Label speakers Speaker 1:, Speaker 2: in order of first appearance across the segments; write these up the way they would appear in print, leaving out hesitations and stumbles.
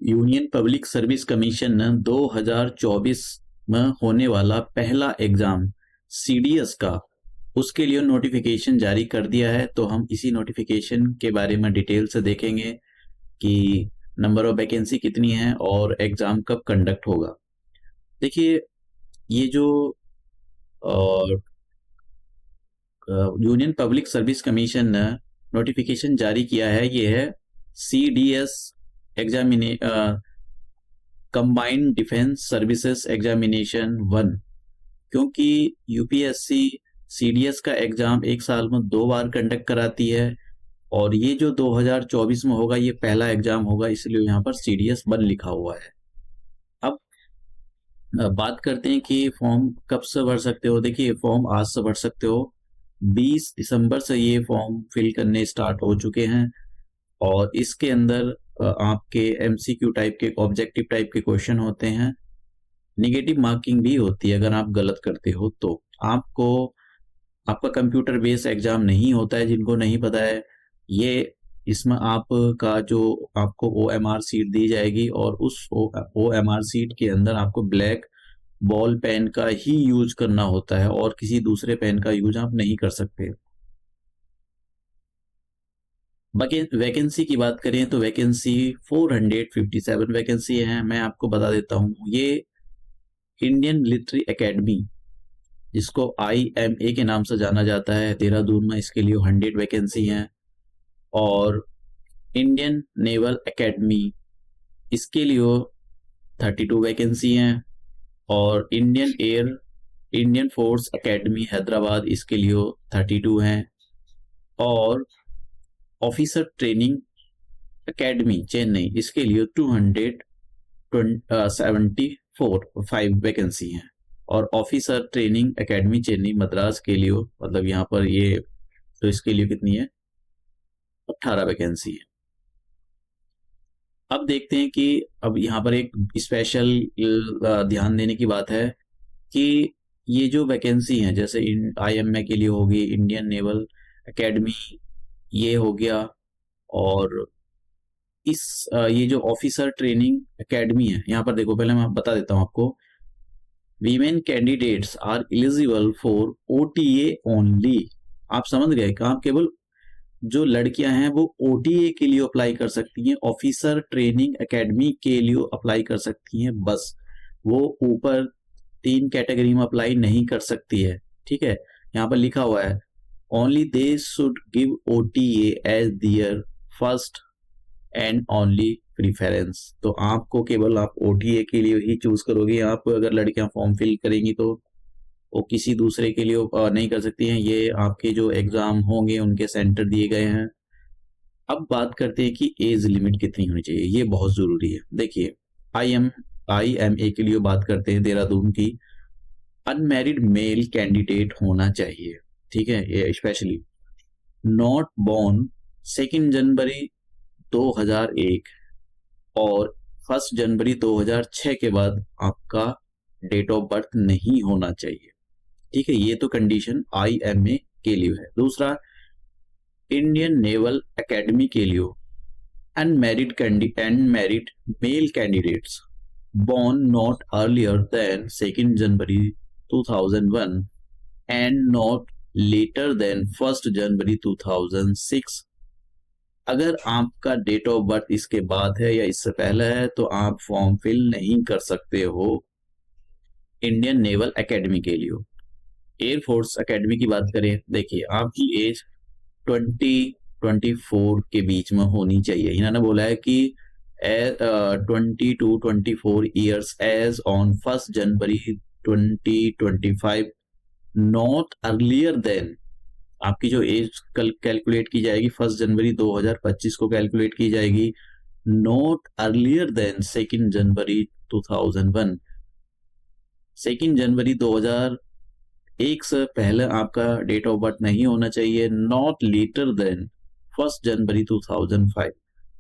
Speaker 1: Union Public Service Commission ने 2024 में होने वाला पहला एग्जाम सीडीएस का उसके लिए नोटिफिकेशन जारी कर दिया है। तो हम इसी नोटिफिकेशन के बारे में डिटेल से देखेंगे कि नंबर ऑफ वैकेंसी कितनी है और एग्जाम कब कंडक्ट होगा। देखिए, ये जो यूनियन पब्लिक सर्विस कमीशन ने नोटिफिकेशन जारी किया है, ये है CDS exam combined defence services examination 1। क्योंकि यूपीएससी सीडीएस का एग्जाम एक साल में 2 बार कंडक्ट कराती है और ये जो 2024 में होगा ये पहला एग्जाम होगा, इसलिए यहाँ पर सीडीएस 1 लिखा हुआ है। अब बात करते हैं कि फॉर्म कब से भर सकते हो। देखिए, फॉर्म आज से भर सकते हो। 20 दिसंबर से ये फॉर्म फिल करने स्टार्ट हो चुके हैं और इसके अंदर आपके एमसीक्यू टाइप के, ऑब्जेक्टिव टाइप के क्वेश्चन होते हैं। नेगेटिव मार्किंग भी होती है अगर आप गलत करते हो तो। आपका कंप्यूटर बेस्ड एग्जाम नहीं होता है, जिनको नहीं पता है, ये इसमें आपका जो आपको ओएमआर सीट दी जाएगी और उस ओएमआर सीट के अंदर आपको ब्लैक बॉल पेन का ही यूज करना होता है और किसी दूसरे पेन का यूज आप नहीं कर सकते। बाकी वैकेंसी की बात करें तो वैकेंसी 457 वैकेंसी है। मैं आपको बता देता हूँ, ये इंडियन मिलिट्री एकेडमी, जिसको IMA के नाम से जाना जाता है, देहरादून में इसके लिए 100 वैकेंसी हैं। और इंडियन नेवल एकेडमी, इसके लिए 32 वैकेंसी हैं। और इंडियन फोर्स एकेडमी हैदराबाद, इसके लिए 32 हैं। और ऑफिसर ट्रेनिंग एकेडमी चेन्नई, इसके लिए 274 वैकेंसी हैं। और officer training academy Chennai Madras के लिए, मतलब यहाँ पर ये, तो इसके लिए कितनी है, 18 वैकेंसी है। अब देखते हैं कि अब यहाँ पर एक स्पेशल ध्यान देने की बात है कि ये जो वैकेंसी हैं, जैसे IMA के लिए होगी, इंडियन नेवल एकेडमी ये हो गया, और ये जो ऑफिसर ट्रेनिंग एकेडमी है, यहाँ पर देखो, पहले मैं बता देता हूँ आपको। Women candidates are eligible for OTA only. आप समझ गए, कहाँ केवल जो लड़कियां हैं वो OTA के लिए अप्लाई कर सकती हैं, ऑफिसर ट्रेनिंग एकेडमी के लिए अप्लाई कर सकती हैं, बस। वो ऊपर 3 कैटेगरी में अप्लाई नहीं कर सकती है, ठीक है। यहाँ पर लिखा हुआ है only they should give OTA as their first and only preference. तो आपको केवल आप OTA के लिए ही चूज करोगे। आप अगर लड़कियां फॉर्म फिल करेंगी तो वो किसी दूसरे के लिए नहीं कर सकती हैं। ये आपके जो एग्जाम होंगे उनके सेंटर दिए गए हैं। अब बात करते हैं कि एज लिमिट कितनी होनी चाहिए, ये बहुत जरूरी है। देखिए, IMA के लिए बात करते हैं, देहरादून की, अनमैरिड मेल कैंडिडेट होना चाहिए, ठीक है। ये स्पेशली नॉट बोर्न 2 जनवरी 2001 और 1 जनवरी 2006 के बाद आपका डेट ऑफ बर्थ नहीं होना चाहिए, ठीक है। ये तो कंडीशन IMA के लिए है। दूसरा, इंडियन नेवल एकेडमी के लिए unmarried male candidates born not earlier than 2 January 2001 and not later than 1 जनवरी 2006। अगर आपका डेट ऑफ बर्थ इसके बाद है या इससे पहले है तो आप फॉर्म फिल नहीं कर सकते हो इंडियन नेवल एकेडमी के लिए। एयरफोर्स एकेडमी की बात करें, देखिए, आपकी एज 20-24 के बीच में होनी चाहिए। इन्होंने बोला है कि 20-24 years age on 1 January 2025, not earlier than, आपकी जो एज कैलकुलेट की जाएगी 1 जनवरी 2025 को कैलकुलेट की जाएगी, नॉट अर्लियर देन 2 जनवरी 2001। 2 जनवरी 2001 से पहले आपका डेट ऑफ बर्थ नहीं होना चाहिए, नॉट लेटर देन 1 जनवरी 2005,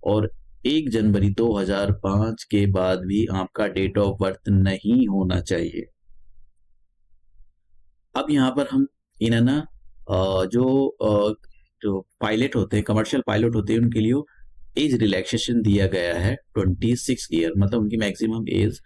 Speaker 1: और 1 जनवरी 2005 के बाद भी आपका डेट ऑफ बर्थ नहीं होना चाहिए। अब यहाँ पर हम इन्हें ना जो पायलट होते हैं, कमर्शियल पायलट होते हैं, उनके लिए एज रिलैक्सेशन दिया गया है 26 ईयर, मतलब उनकी मैक्सिमम एज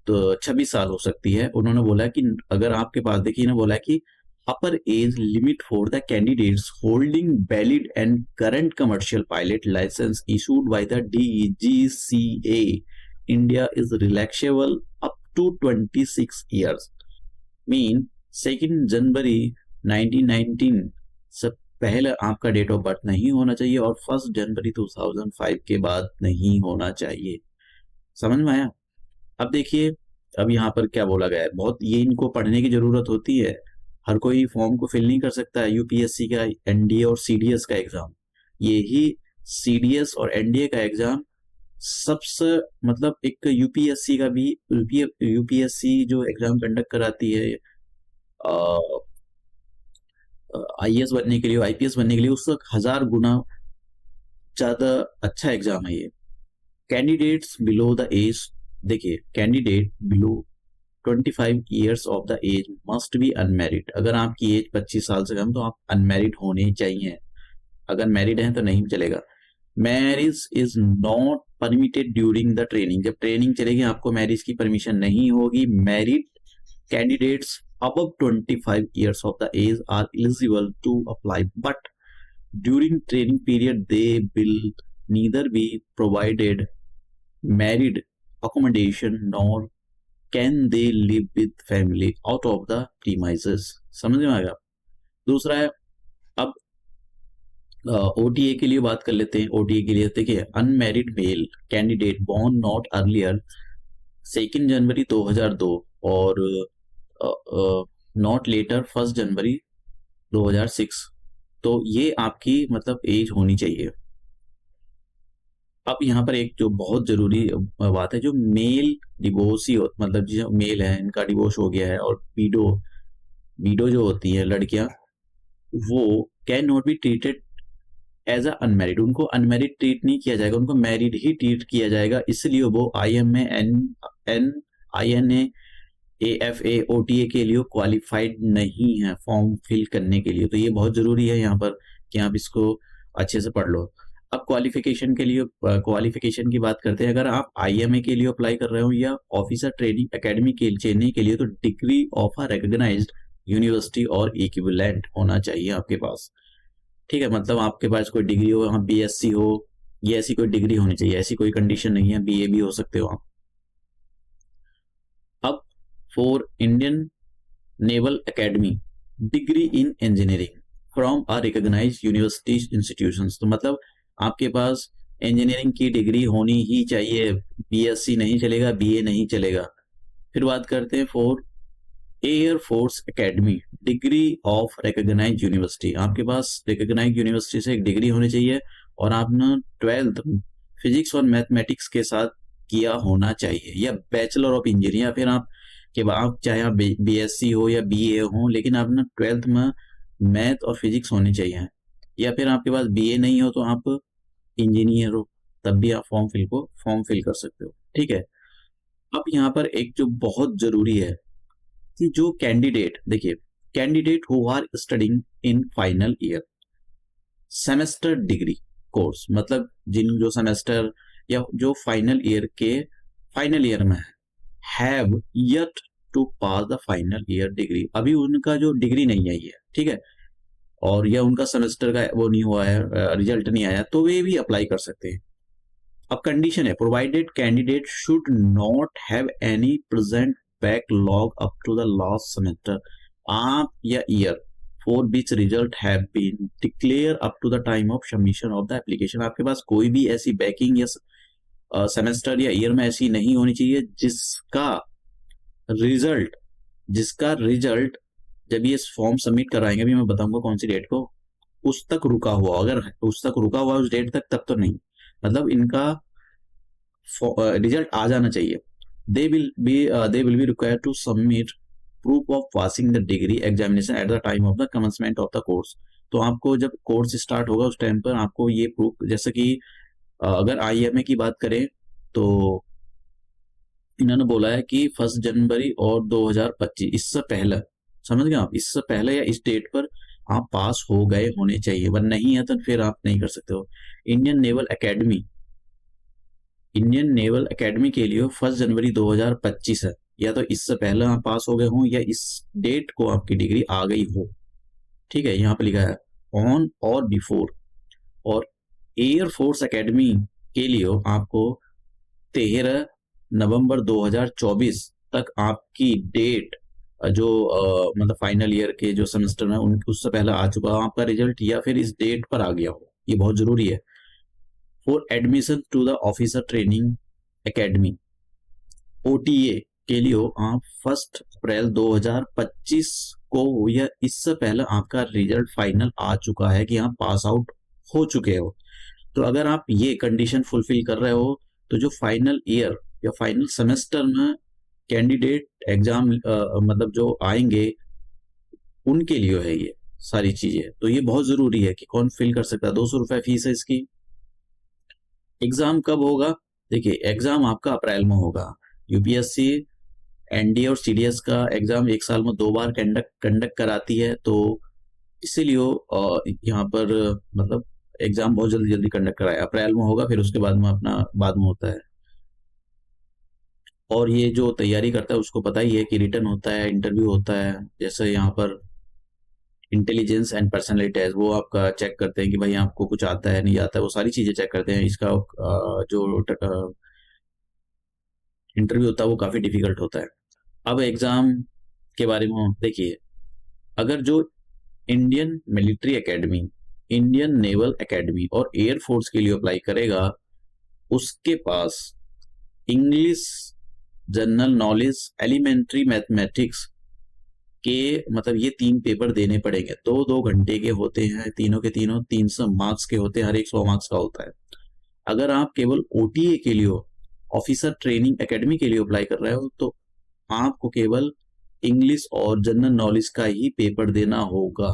Speaker 1: तो 26 साल हो सकती है। उन्होंने बोला कि अगर आपके पास, देखिए ना, बोला कि upper age limit for the candidates holding valid and current commercial pilot licence issued by the DGCA India is relaxable up to 26 years. Mean 2 January 1919 से पहले आपका डेट ऑफ बर्थ नहीं होना चाहिए और 1 जनवरी 2005 के बाद नहीं होना चाहिए। समझ में आया? अब देखिए, अब यहाँ पर क्या बोला गया है, बहुत ये इनको पढ़ने की जरूरत होती है। हर कोई फॉर्म को फिल नहीं कर सकता है। यूपीएससी का एनडीए और सीडीएस का एग्जाम, यही सीडीएस और एनडीए का एग्जाम सबसे, मतलब एक यूपीएससी का भी, यूपीएससी जो एग्जाम कंडक्ट कराती है आईएएस बनने के लिए, आईपीएस बनने के लिए, उससे 1000 गुना ज्यादा अच्छा एग्जाम है ये। कैंडिडेट्स बिलो द एज, देखिए candidate below 25 years of the age must be unmarried. अगर आपकी एज 25 साल से कम तो आप अनमैरिड होने चाहिए। अगर मैरिड हैं तो नहीं चलेगा। Marriage is not permitted during the training, जब ट्रेनिंग चलेगी आपको मैरिज की परमिशन नहीं होगी। Married candidates above 25 years of the age are eligible to apply, but during training period they will neither be provided married accommodation nor can they live with family out of the premises। समझ में आएगा? दूसरा है, अब OTA के लिए बात कर लेते हैं। ओटीए के लिए देखिए, unmarried male candidate born not earlier 2 January 2002 और नॉट लेटर 1 जनवरी 2006, तो ये आपकी मतलब एज होनी चाहिए। अब यहाँ पर एक जो बहुत जरूरी बात है, जो मेल डिवोर्सी हो, मतलब जो मेल है इनका डिवोर्स हो गया है और वीडो जो होती है लड़कियां, वो can not be treated as a unmarried. उनको अनमैरिड ट्रीट नहीं किया जाएगा, उनको मैरिड ही ट्रीट किया जाएगा। इसलिए वो IMA AFA OTA के लिए क्वालिफाइड नहीं है फॉर्म फिल करने के लिए। तो ये बहुत जरूरी है यहाँ पर कि आप इसको अच्छे से पढ़ लो। अब क्वालिफिकेशन के लिए, क्वालिफिकेशन की बात करते हैं। अगर आप IMA के लिए अप्लाई कर रहे हो या ऑफिसर ट्रेनिंग एकेडमी के चेन्नई के लिए, तो degree of a recognised university और इक्विवेलेंट होना चाहिए आपके पास। ठीक है, मतलब आपके पास कोई डिग्री हो, यहाँ BSc हो, ये ऐसी कोई डिग्री होनी चाहिए। ऐसी कोई कंडीशन नहीं है, BA भी हो सकते हो आप। अब for Indian naval academy degree in engineering from a recognised university institutions, तो मतलब आपके पास इंजीनियरिंग की डिग्री होनी ही चाहिए। BSc नहीं चलेगा, BA नहीं चलेगा। फिर बात करते हैं for air force academy degree of recognised university, आपके पास रिकॉग्नाइज्ड यूनिवर्सिटी से एक डिग्री होनी चाहिए और आपने 12th फिजिक्स और मैथमेटिक्स के साथ किया होना चाहिए, या बैचलर ऑफ इंजीनियरिंग, या फिर आप कि आप चाहे आप BSc हो या BA हो, लेकिन आपने 12th में मैथ और फिजिक्स होनी चाहिए। या फिर आपके पास BA नहीं हो तो आप इंजीनियर हो, तब भी आप फॉर्म फिल कर सकते हो। ठीक है, अब यहाँ पर एक जो बहुत जरूरी है कि जो कैंडिडेट, देखिए candidate who are studying in final year semester degree course, मतलब जिन जो सेमेस्टर या जो फाइनल ईयर में have yet to pass the final year degree, अभी उनका जो डिग्री नहीं आई है, ठीक है, और या उनका सेमेस्टर का वो नहीं हुआ है, रिजल्ट नहीं आया, तो वे भी अप्लाई कर सकते हैं। अब कंडीशन है, provided candidate should not have any present backlog up to the last semester आप या year for which result have been declare up to the time of submission of the application. आपके पास कोई भी ऐसी बैकिंग या semester या year में ऐसी नहीं होनी चाहिए जिसका रिजल्ट जब ये फॉर्म सबमिट कराएंगे, अभी मैं बताऊंगा कौन सी डेट को, उस तक रुका हुआ। अगर उस तक रुका हुआ उस डेट तक, तब तो नहीं, मतलब इनका रिजल्ट आ जाना चाहिए। They will be required to submit proof of passing the degree examination at the time of the commencement of the course. तो आपको जब कोर्स स्टार्ट होगा उस टाइम पर आपको ये प्रूफ, जैसे कि अगर IMA की बात करें तो इन्होंने बोला है कि 1 जनवरी और 2025, इससे पहले, समझ गए आप, इससे पहले या इस डेट पर आप पास हो गए होने चाहिए, वरना नहीं है तो फिर आप नहीं कर सकते हो। Indian naval academy, Indian naval academy के लिए 1 जनवरी 2025 है। या तो इससे पहले आप पास हो गए हों या इस डेट को आपकी डिग्री आ गई हो। ठीक है, यहाँ पे लिखा है ऑन और बिफोर। और एयर फोर्स एकेडमी के लिए आपको 13 नवंबर 2024 तक आपकी डेट जो मतलब फाइनल ईयर के जो सेमेस्टर में उन उससे पहले आ चुका हो आपका रिजल्ट, या फिर इस डेट पर आ गया हो, ये बहुत जरूरी है। For admission to the officer training academy OTA के लिए आप 1 अप्रैल 2025 को या इससे पहले आपका रिजल्ट फाइनल आ चुका है कि आप पास आउट हो चुके हो। तो अगर आप ये कंडीशन फुलफिल कर रहे हो तो जो फाइनल ईयर या फाइनल सेमेस्टर में कैंडिडेट एग्जाम मतलब जो आएंगे उनके लिए है ये सारी चीजें। तो ये बहुत जरूरी है कि कौन फिल कर सकता है। 200 रुपये फीस है इसकी। एग्जाम कब होगा? देखिए, एग्जाम आपका अप्रैल में होगा। यूपीएससी NDA और CDS का एग्जाम 1 साल में 2 बार कंडक्ट कराती है, तो इसीलिए यहाँ पर मतलब एग्जाम बहुत जल्दी जल्दी कंडक्ट कराया। अप्रैल में होगा, फिर उसके बाद में अपना बाद में होता है। और ये जो तैयारी करता है उसको पता ही है कि रिटर्न होता है, इंटरव्यू होता है। जैसे यहाँ पर इंटेलिजेंस एंड पर्सनैलिटी टेस्ट, वो आपका चेक करते हैं कि भाई आपको कुछ आता है नहीं आता है, वो सारी चीजें चेक करते हैं। इसका जो इंटरव्यू होता है वो काफी डिफिकल्ट होता है। अब एग्जाम के बारे में देखिए, अगर जो Indian Military Academy, Indian naval Academy और एयरफोर्स के लिए अप्लाई करेगा, उसके पास English, general knowledge, elementary mathematics के मतलब ये 3 पेपर देने पड़ेंगे। 2-2 घंटे के होते हैं, तीनों के तीनों 300 मार्क्स के होते हैं, हर एक 100 मार्क्स का होता है। अगर आप केवल OTA के लिए, ऑफिसर ट्रेनिंग एकेडमी के लिए अप्लाई कर रहे हो, तो आपको केवल इंग्लिश और जनरल नॉलेज का ही पेपर देना होगा।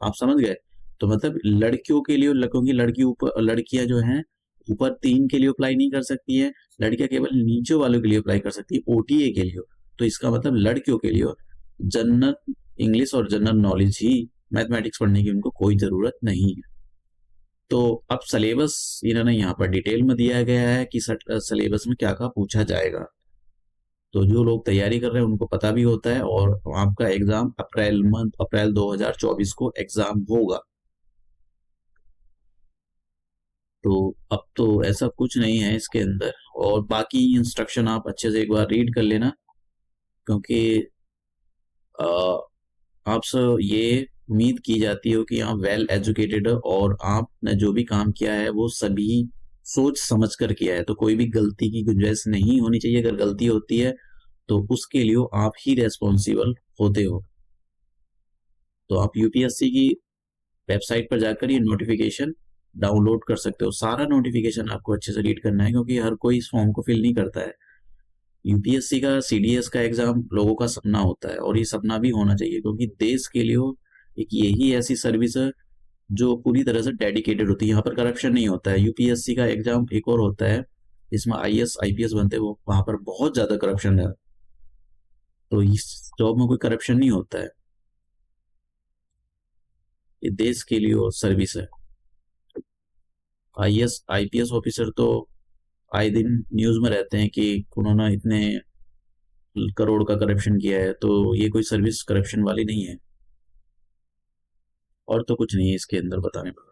Speaker 1: आप समझ गए? तो मतलब लड़कियों के लिए, क्योंकि लड़कियां जो हैं ऊपर 3 के लिए अप्लाई नहीं कर सकती है, लड़कियां केवल नीचे वालों के लिए अप्लाई कर सकती है OTA के लिए। तो इसका मतलब लड़कियों के लिए जनरल इंग्लिश और जनरल नॉलेज ही, मैथमेटिक्स पढ़ने की उनको कोई जरूरत नहीं है। तो अब सिलेबस इन्होंने यहाँ पर डिटेल में दिया गया है कि सिलेबस में क्या क्या पूछा जाएगा। तो जो लोग तैयारी कर रहे हैं उनको पता भी होता है। और आपका एग्जाम अप्रैल 2024 को एग्जाम होगा। तो अब तो ऐसा कुछ नहीं है इसके अंदर। और बाकी इंस्ट्रक्शन आप अच्छे से एक बार रीड कर लेना, क्योंकि आपसे ये उम्मीद की जाती है कि आप वेल एजुकेटेड हो और आपने जो भी काम किया है वो सभी सोच समझ कर किया है। तो कोई भी गलती की गुंजाइश नहीं होनी चाहिए। अगर गलती होती है तो उसके लिए आप ही रेस्पॉन्सिबल होते हो। तो आप यूपीएससी की वेबसाइट पर जाकर ये नोटिफिकेशन डाउनलोड कर सकते हो। सारा नोटिफिकेशन आपको अच्छे से रीड करना है, क्योंकि हर कोई इस फॉर्म को फिल नहीं करता है। यूपीएससी का, CDS का एग्जाम लोगों का सपना होता है, और ये सपना भी होना चाहिए, क्योंकि देश के लिए एक यही ऐसी सर्विस है जो पूरी तरह से डेडिकेटेड होती है। यहाँ पर करप्शन नहीं होता है। यूपीएससी का एग्जाम एक और होता है जिसमें IAS IPS बनते हैं, वो वहां पर बहुत ज्यादा करप्शन है। तो इस जॉब में कोई करप्शन नहीं होता है। ये देश के लिए सर्विस है। IAS IPS ऑफिसर तो आए दिन न्यूज में रहते हैं कि उन्होंने इतने करोड़ का करप्शन किया है। तो ये कोई सर्विस करप्शन वाली नहीं है। और तो कुछ नहीं है इसके अंदर बताने पर।